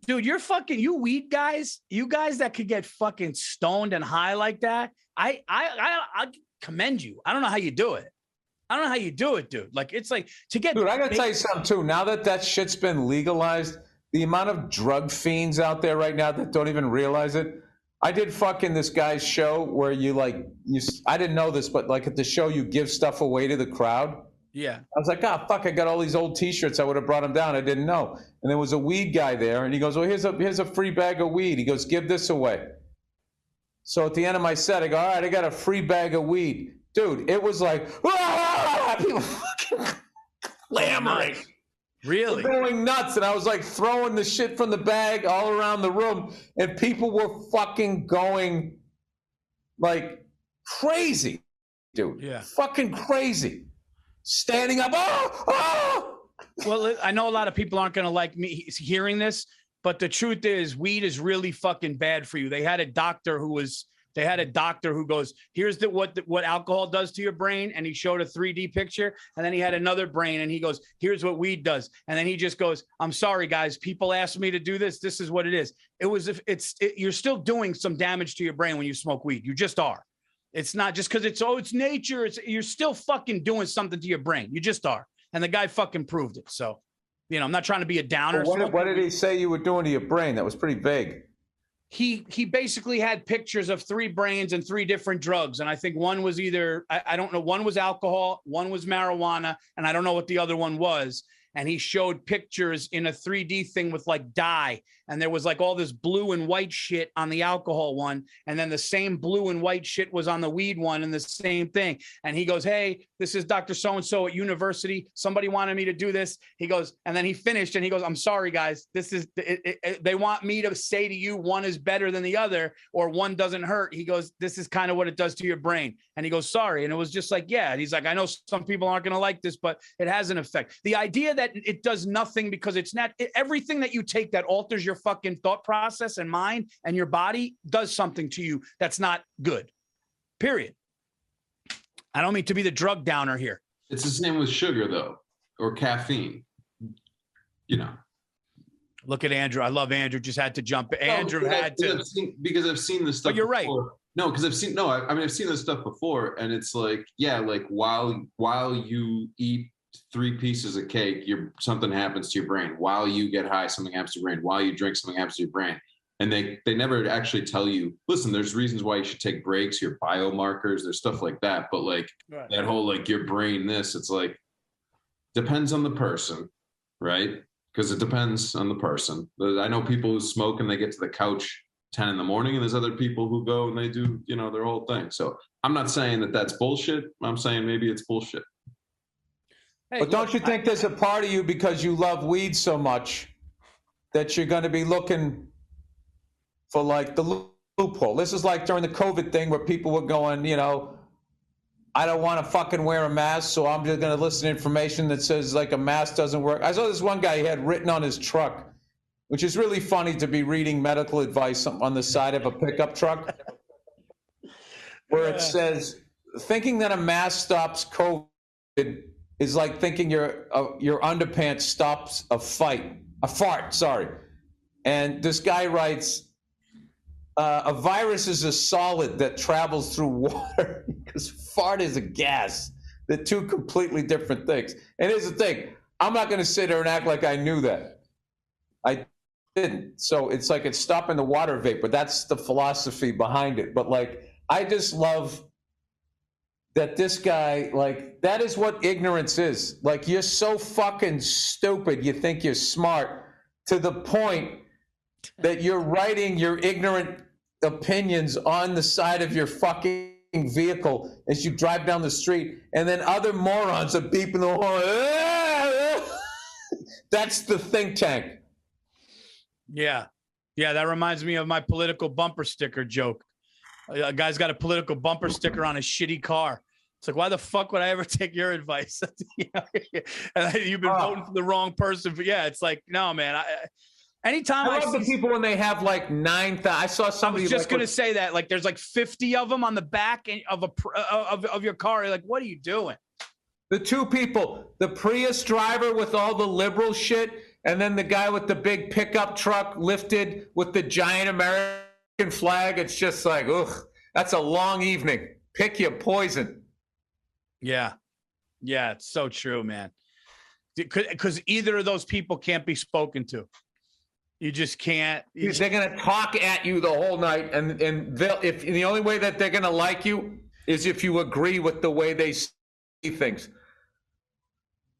Dude, you weed guys, you guys that could get fucking stoned and high like that. I commend you. I don't know how you do it. I don't know how you do it, dude. Like, it's like to get. Dude, I gotta tell you something too. Now that shit's been legalized, the amount of drug fiends out there right now that don't even realize it. I did fucking this guy's show where I didn't know this, but like at the show, you give stuff away to the crowd. Yeah. I was like, oh, fuck, I got all these old T-shirts. I would have brought them down. I didn't know. And there was a weed guy there, and he goes, well, here's a free bag of weed. He goes, give this away. So at the end of my set, I go, all right, I got a free bag of weed. Dude, it was like, people fucking clamoring. Really? Going nuts. And I was like throwing the shit from the bag all around the room, and people were fucking going like crazy, dude. Yeah. Fucking crazy. Standing up. Oh! Well, I know a lot of people aren't going to like me hearing this, but the truth is weed is really fucking bad for you. They had a doctor who goes, here's what alcohol does to your brain. And he showed a 3D picture. And then he had another brain and he goes, here's what weed does. And then he just goes, I'm sorry, guys. People asked me to do this. This is what it is. You're still doing some damage to your brain when you smoke weed. You just are. It's not just because it's nature. You're still fucking doing something to your brain. You just are. And the guy fucking proved it. So, I'm not trying to be a downer. What did he say you were doing to your brain? That was pretty vague. He basically had pictures of 3 brains and 3 different drugs. And I think one was either, I don't know, one was alcohol, one was marijuana, and I don't know what the other one was. And he showed pictures in a 3D thing with like dye. And there was like all this blue and white shit on the alcohol one. And then the same blue and white shit was on the weed one and the same thing. And he goes, hey, this is Dr. So-and-so at university. Somebody wanted me to do this. He goes, and then he finished and he goes, I'm sorry, guys. This is, they want me to say to you, one is better than the other or one doesn't hurt. He goes, this is kind of what it does to your brain. And he goes, sorry. And it was just like, yeah. And he's like, I know some people aren't going to like this, but it has an effect. The idea that it does nothing because it's not everything that you take that alters your fucking thought process and mind and your body does something to you that's not good. Period. I don't mean to be the drug downer here. It's the same with sugar though, or caffeine. Look at Andrew. I love Andrew. Just had to jump. Andrew had to because I've seen this stuff. But you're right. No, because I've seen this stuff before, and it's like, yeah, like while you eat 3 pieces of cake, something happens to your brain. While you get high, something happens to your brain. While you drink, something happens to your brain. And they never actually tell you, listen, there's reasons why you should take breaks, your biomarkers, there's stuff like that. But like that whole like your brain, it's like depends on the person, right? Because it depends on the person. I know people who smoke and they get to the couch 10 in the morning, and there's other people who go and they do, their whole thing. So I'm not saying that that's bullshit. I'm saying maybe it's bullshit. Hey, but don't you think there's a part of you, because you love weed so much, that you're going to be looking for like the loophole? This is like during the COVID thing where people were going, I don't want to fucking wear a mask, so I'm just going to listen to information that says like a mask doesn't work. I saw this one guy, he had written on his truck, which is really funny to be reading medical advice on the side of a pickup truck, where it says, thinking that a mask stops COVID is like thinking your underpants stops a fart, sorry. And this guy writes, a virus is a solid that travels through water because fart is a gas. They're 2 completely different things. And here's the thing, I'm not going to sit there and act like I knew that. I didn't. So it's like it's stopping the water vapor. That's the philosophy behind it. But like, I just love that this guy, like, that is what ignorance is. Like, you're so fucking stupid, you think you're smart, to the point that you're writing your ignorant opinions on the side of your fucking vehicle as you drive down the street, and then other morons are beeping the horn. That's the think tank. Yeah. Yeah, that reminds me of my political bumper sticker joke. A guy's got a political bumper sticker on a shitty car. It's like, why the fuck would I ever take your advice? And you've been voting for the wrong person. But yeah, it's like, no, man. Anytime I love the people when they have like 9,000. I saw somebody. I was just gonna say that, like, there's like 50 of them on the back of your car. You're like, what are you doing? The 2 people, the Prius driver with all the liberal shit, and then the guy with the big pickup truck lifted with the giant American flag. It's just like, ugh, that's a long evening. Pick your poison. Yeah. Yeah, it's so true, man. Because either of those people can't be spoken to. You just can't. They're going to talk at you the whole night, and if the only way that they're going to like you is if you agree with the way they see things.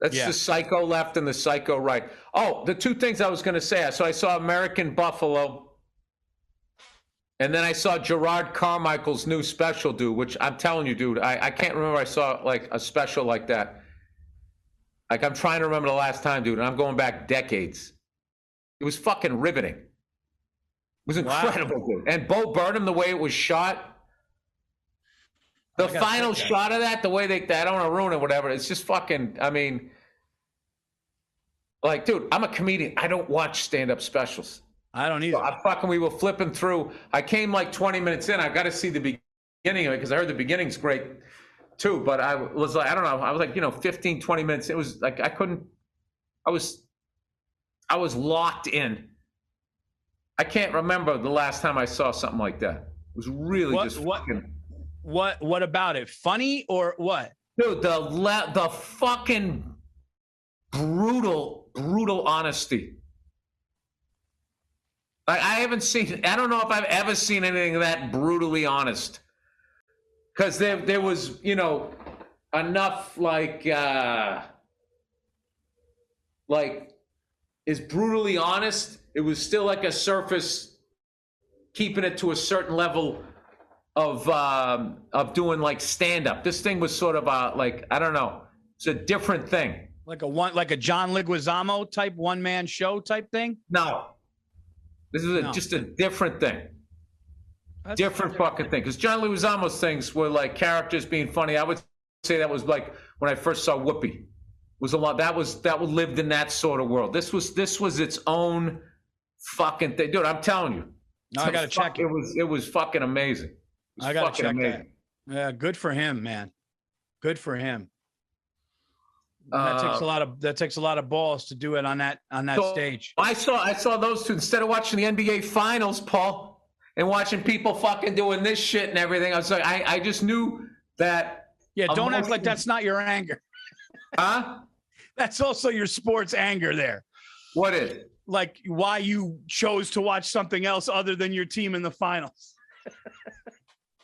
That's the psycho left and the psycho right. Oh, the two things I was going to say. So I saw American Buffalo, and then I saw Jerrod Carmichael's new special, dude, which I'm telling you, dude, I can't remember I saw like a special like that. Like, I'm trying to remember the last time, dude, and I'm going back decades. It was fucking riveting. It was incredible, dude. And Bo Burnham, the way it was shot, the final shot of that, the way I don't want to ruin it, whatever. It's just fucking, I mean, like, dude, I'm a comedian. I don't watch stand-up specials. I don't either. So we were flipping through. I came like 20 minutes in. I got to see the beginning of it because I heard the beginning's great too. But I was like, I don't know. I was like, 15, 20 minutes. It was like, I was locked in. I can't remember the last time I saw something like that. It was really What about it? Funny or what? Dude, the fucking brutal honesty. I don't know if I've ever seen anything that brutally honest. Because there was, enough is brutally honest. It was still like a surface, keeping it to a certain level of doing like stand-up. This thing was sort of I don't know. It's a different thing. Like a John Leguizamo type one-man show type thing? No. This is just a different thing. Different fucking thing. Because John Leguizamo's things were like characters being funny. I would say that was like when I first saw Whoopi. Was a lot that lived in that sort of world. This was its own fucking thing. Dude, I'm telling you. No, I gotta check it. It was fucking amazing. I gotta check that. Yeah, good for him, man. Good for him. That takes a lot of balls to do it on that stage. I saw those two instead of watching the NBA finals, Paul, and watching people fucking doing this shit and everything. I was like, I just knew that. Yeah, don't act like that's not your anger. Huh? That's also your sports anger there. What is? Like why you chose to watch something else other than your team in the finals.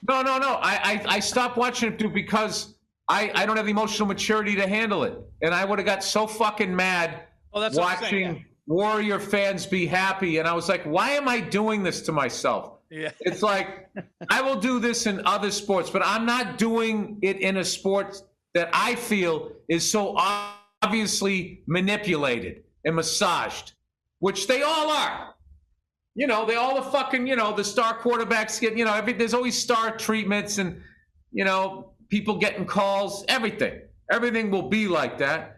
No. I stopped watching it, dude, because I don't have the emotional maturity to handle it. And I would have got so fucking mad watching Warrior fans be happy. And I was like, why am I doing this to myself? Yeah. It's like, I will do this in other sports, but I'm not doing it in a sport that I feel is so obviously manipulated and massaged, which they all are. They all the fucking, the star quarterbacks get, there's always star treatments and, people getting calls, everything. Everything will be like that.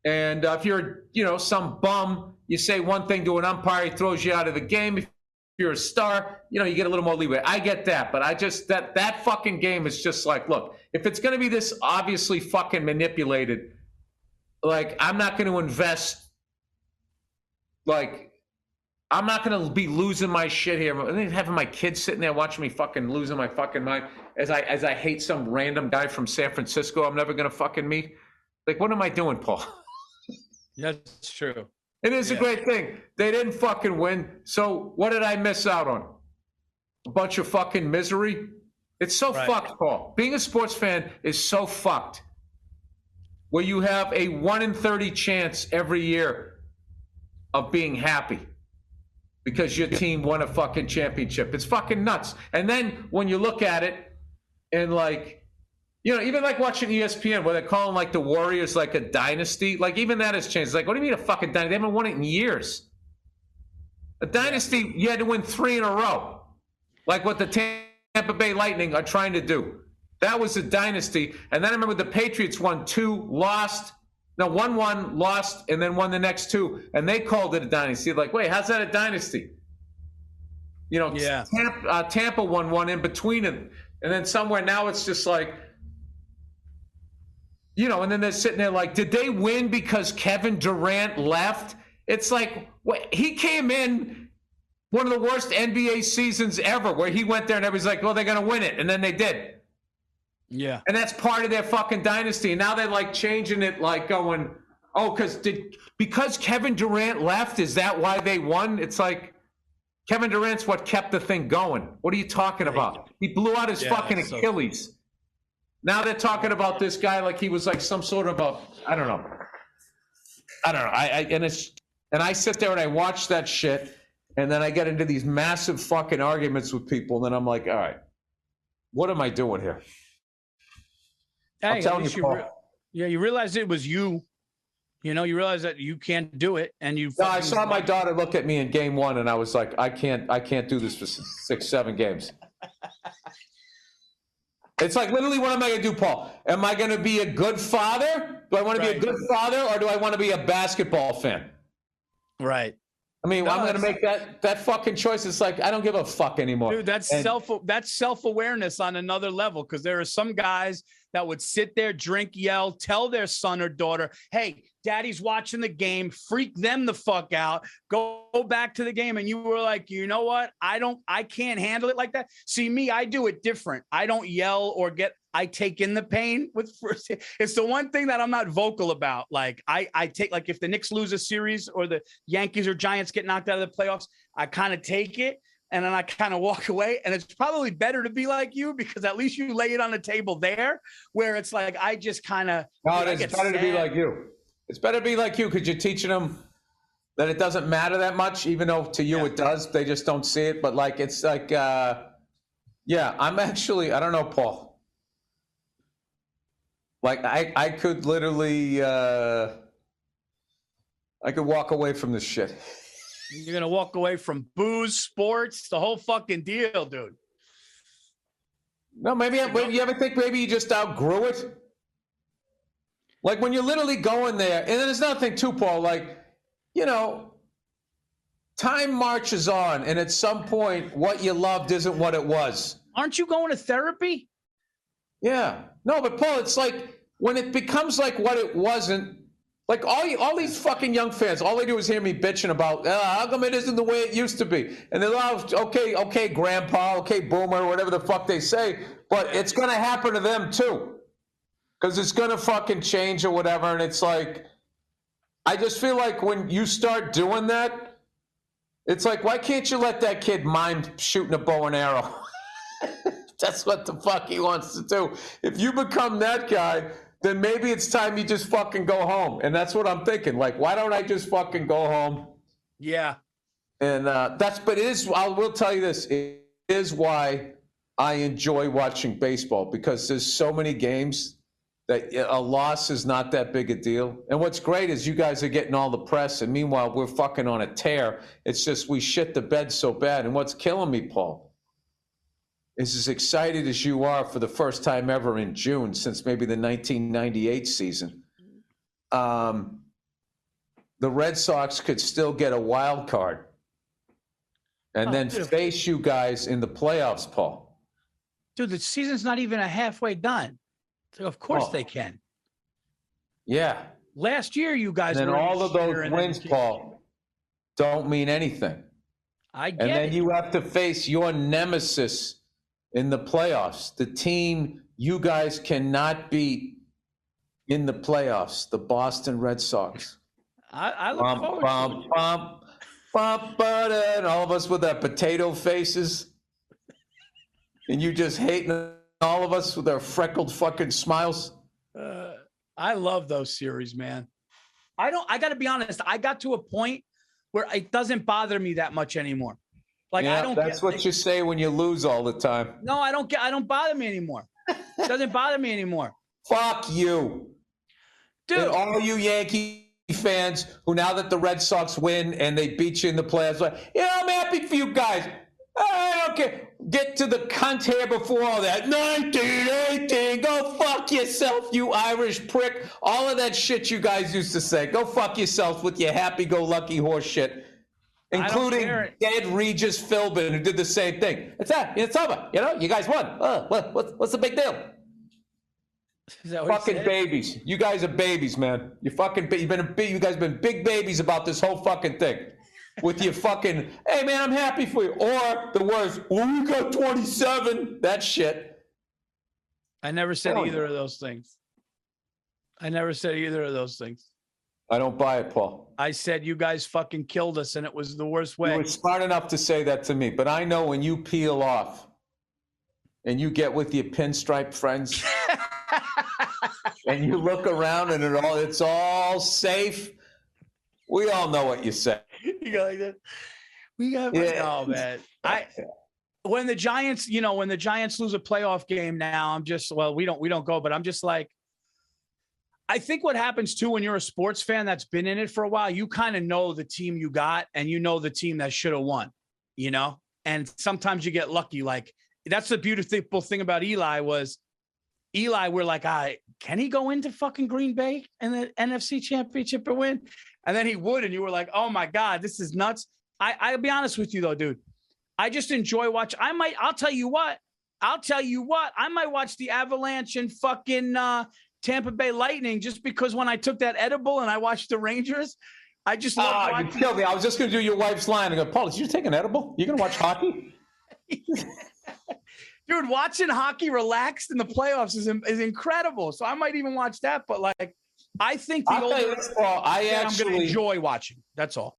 And if you're, some bum, you say one thing to an umpire, he throws you out of the game. If you're a star, you get a little more leeway. I get that, but I just, that fucking game is just like, look, if it's going to be this obviously fucking manipulated, like, I'm not going to invest, like, I'm not going to be losing my shit here. Having my kids sitting there watching me fucking losing my fucking mind as I hate some random guy from San Francisco I'm never going to fucking meet. Like, what am I doing, Paul? That's true. It is a great thing. They didn't fucking win. So what did I miss out on? A bunch of fucking misery. It's so fucked, Paul. Being a sports fan is so fucked. Where you have a 1 in 30 chance every year of being happy because your team won a fucking championship. It's fucking nuts. And then when you look at it and like, even like watching ESPN where they're calling like the Warriors like a dynasty, like even that has changed. It's like, what do you mean a fucking dynasty? They haven't won it in years. A dynasty, you had to win 3 in a row. Like what the Tampa Bay Lightning are trying to do. That was a dynasty. And then I remember the Patriots won 2, lost. No, won 1, lost, and then won the next 2. And they called it a dynasty. Like, wait, how's that a dynasty? Tampa won 1 in between it. And then somewhere now it's just like, and then they're sitting there like, did they win because Kevin Durant left It's like he came in one of the worst NBA seasons ever, where he went there and everybody's like, well, they're going to win it. And then they did. Yeah. And that's part of their fucking dynasty. And now they're like changing it, like going, oh, because Kevin Durant left, is that why they won? It's like, Kevin Durant's what kept the thing going. What are you talking about? He blew out his fucking Achilles. Now they're talking about this guy like he was like some sort of I don't know. And I sit there and I watch that shit, and then I get into these massive fucking arguments with people, and then I'm like, all right, what am I doing here? Hey, I'm telling you, you realize it was you. You know, you realize that you can't do it, and you. No, I saw my daughter look at me in game one, and I was like, I can't do this for 6-7 games. It's like, literally, what am I going to do, Paul? Am I going to be a good father? Do I want to be a good father, or do I want to be a basketball fan? Right. I mean, I'm going to make that fucking choice. It's like, I don't give a fuck anymore. Dude, that's self-awareness on another level, because there are some guys that would sit there, drink, yell, tell their son or daughter, hey, daddy's watching the game, freak them the fuck out, go back to the game. And you were like, you know what? I can't handle it like that. See me, I do it different. I don't yell or I take in the pain it's the one thing that I'm not vocal about. Like I take, like, if the Knicks lose a series or the Yankees or Giants get knocked out of the playoffs, I kind of take it. And then I kind of walk away, and it's probably better to be like you, because at least you lay it on the table there, where it's like, I just kind of. No, it's better to be like you. It's better to be like you, because you're teaching them that it doesn't matter that much, even though to you it does. They just don't see it. But like, it's like, I'm actually, I don't know, Paul. Like I could literally, I could walk away from this shit. You're going to walk away from booze, sports, the whole fucking deal, dude. No, maybe you ever think maybe you just outgrew it? Like when you're literally going there, and then there's another thing too, Paul, like, you know, time marches on, and at some point, what you loved isn't what it was. Aren't you going to therapy? Yeah. No, but Paul, it's like when it becomes like what it wasn't. Like all these fucking young fans, all they do is hear me bitching about, how come it isn't the way it used to be? And they're like, okay, grandpa, okay, boomer, whatever the fuck they say, but it's going to happen to them too. Because it's going to fucking change or whatever. And it's like, I just feel like when you start doing that, it's like, why can't you let that kid mind shooting a bow and arrow? That's what the fuck he wants to do. If you become that guy, then maybe it's time you just fucking go home. And that's what I'm thinking. Like, why don't I just fucking go home? Yeah. And but it is, I will tell you this, it is why I enjoy watching baseball, because there's so many games that a loss is not that big a deal. And what's great is you guys are getting all the press, and meanwhile, we're fucking on a tear. It's just we shit the bed so bad. And what's killing me, Paul, is as excited as you are for the first time ever in June since maybe the 1998 season, the Red Sox could still get a wild card and then face you guys in the playoffs, Paul. Dude, the season's not even halfway done. So of course they can. Yeah. Last year, you guys and were all of those wins, Paul, don't mean anything. I get it. And then it. you have to face your nemesis in the playoffs, the team you guys cannot beat in the playoffs, the Boston Red Sox. I look forward to it. And all of us with our potato faces, and you just hating all of us with our freckled fucking smiles. I love those series, man. I got to be honest. I got to a point where it doesn't bother me that much anymore. Like, yeah, I don't. That's what you say when you lose all the time. No, I don't bother me anymore. It doesn't bother me anymore. Fuck you, dude. And all you Yankee fans who, now that the Red Sox win and they beat you in the playoffs, like, I'm happy for you guys. I don't care. Get to the cunt here before all that. 1918, go fuck yourself, you Irish prick. All of that shit you guys used to say. Go fuck yourself with your happy-go-lucky horse shit. Including dead Regis Philbin, who did the same thing. It's over. You know, you guys won. What's the big deal? Is that what he Fucking said? babies. You guys are babies, man. You fucking you guys been big babies about this whole fucking thing. With your fucking, hey man, I'm happy for you. Or the worst, well, we got 27. That shit. I never said either of those things. I never said either of those things. I don't buy it, Paul. I said you guys fucking killed us, and it was the worst way. You were smart enough to say that to me, but I know when you peel off and you get with your pinstripe friends and you look around and it's all safe. We all know what you say. You go like that. We got oh man. When the Giants lose a playoff game now, I'm just we don't go, but I'm just like, I think what happens too when you're a sports fan that's been in it for a while, you kind of know the team you got and you know the team that should have won, you know? And sometimes you get lucky. Like that's the beautiful thing about Eli was we're like, can he go into fucking Green Bay and the NFC Championship and win? And then he would, and you were like, oh my God, this is nuts. I'll be honest with you though, dude. I just enjoy watching. I'll tell you what, I might watch the Avalanche and fucking Tampa Bay Lightning just because when I took that edible and I watched the Rangers, I just love watching. You killed me. I was just going to do your wife's line and go, Paul, did you take an edible? You going to watch hockey? Dude, watching hockey relaxed in the playoffs is incredible. So I might even watch that. But like, I think I'm going to enjoy watching. That's all.